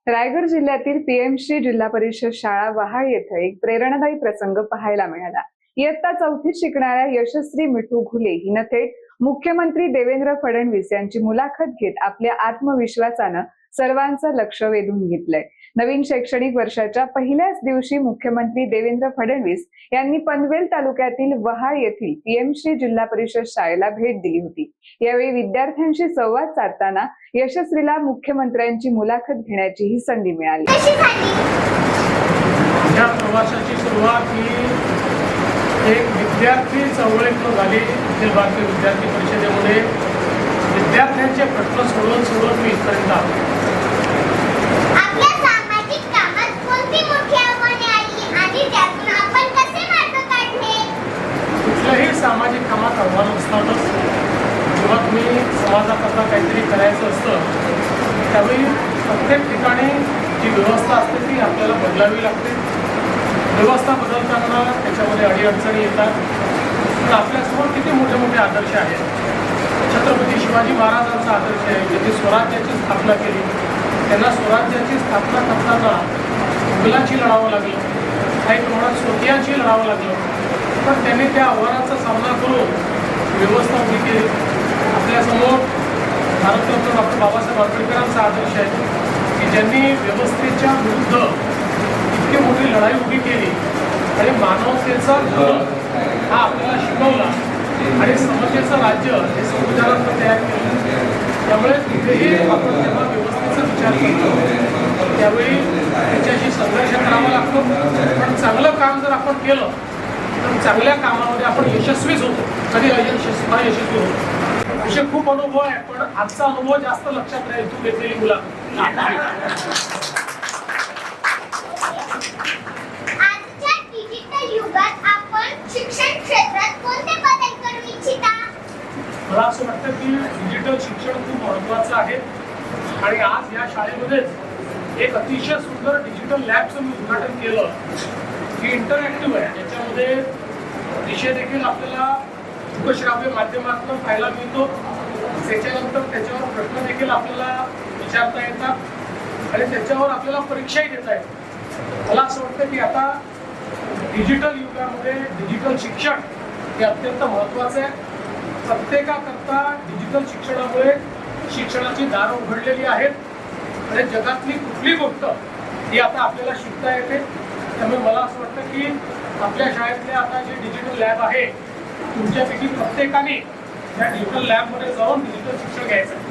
रायगड जिल्ह्यातील पीएमश्री जिल्हा परिषद शाळा वहाळ येथे एक प्रेरणादायी प्रसंग पाहायला मिळाला। इयत्ता चौथीत शिकणाऱ्या यशस्वी मिठू घुले हिने थेट मुख्यमंत्री देवेंद्र फडणवीस यांची मुलाखत घेत आपल्या आत्मविश्वासाने सर्वांचं लक्ष वेधून घेतलंय। नवीन शैक्षणिक वर्षाच्या पहिल्याच दिवशी मुख्यमंत्री देवेंद्र फडणवीस यांनी पनवेल तालुक्यातील वहाळ येथील पीएमश्री जिल्हा परिषद शाळेला भेट दिली होती। यावेळी विद्यार्थ्यांशी संवाद साधताना यशस्वीला मुख्यमंत्र्यांची मुलाखत घेण्याची ही संधी मिळाली। या प्रवासाची सुरुवात ही एक विद्यार्थी चळवळीतून झाली। अखिल भारतीय विद्यार्थी परिषदेमध्ये विद्यार्थ्यांचे प्रश्न सोडवून मी इथपर्यंत आलो। आपल्या सामाजिक कामात कोणती मुख्य आव्हाने आली आणि त्यातून आपण कसे मार्ग काढले? कुठल्याही सामाजिक कामात आव्हान असतातच। जेव्हा तुम्ही समाजाकरता काहीतरी करायचं असतं त्यावेळी प्रत्येक ठिकाणी जी व्यवस्था असते ती आपल्याला बदलावी लागते। व्यवस्था बदलताना त्याच्यामध्ये अडीअडचणी येतात। पण आपल्यासमोर किती मोठे मोठे आदर्श आहेत। छत्रपती शिवाजी महाराजांचा आदर्श आहे, ज्यांनी स्वराज्याची स्थापना केली। त्यांना स्वराज्याची स्थापना करताना मुघलांशी लढावं लागलं, काही प्रमाणात स्वकीयांशी लढावं लागलं, पण त्यांनी त्या आव्हानाचा सामना करून व्यवस्था उभी केली। आपल्यासमोर भारतरत्न डॉक्टर बाबासाहेब आंबेडकरांचा आदर्श आहे की ज्यांनी व्यवस्थेच्या विरुद्ध इतकी मोठी लढाई उभी केली आणि मानवतेचा हा आपल्याला शिकवला आणि समतेचं राज्य हे संविधानात तयार केलं। त्यामुळे तिथेही आपण जेव्हा व्यवस्थेचा विचार करतो त्यावेळी त्याच्याशी संघर्ष करावा लागतो। पण चांगलं काम जर आपण केलं तर चांगल्या कामामध्ये आपण यशस्वीच होतो, कधी अयशस्वी होतो। असे खूप अनुभव आहे, पण आजचा अनुभव जास्त लक्षात राहील तू घेतलेली मुलाखत। आजच्या डिजिटल युगात आपण शिक्षण क्षेत्रात कोणते बदल करू इच्छिता? मला असं वाटतं की डिजिटल शिक्षण खूप महत्त्वाचं आहे आणि आज या शाळेमध्येच एक अतिशय सुंदर डिजिटल लॅबचं मी उद्घाटन केलं की इंटरॅक्टिव्ह आहे। याच्यामध्ये विषय देखील आपल्याला दृकश्राव्य माध्यमातून पाहायला मिळतो। त्याच्यानंतर त्याच्यावर प्रश्न देखील आपल्याला विचारता येतात आणि त्याच्यावर आपल्याला परीक्षाही देता येतात। मला असं वाटतं की आता डिजिटल युगामध्ये डिजिटल शिक्षण हे अत्यंत महत्त्वाचं आहे। प्रत्येकाकरता डिजिटल शिक्षणामुळे शिक्षणाची दारं उघडलेली आहेत आणि जगातली कुठली गोष्ट ही आता आपल्याला शिकता येते। त्यामुळे मला असं वाटतं की आपल्या शाळेतले आता जे डिजिटल लॅब आहे तुमच्यापैकी प्रत्येकाने या डिजिटल लॅबमध्ये जाऊन डिजिटल शिक्षण घ्यायचं।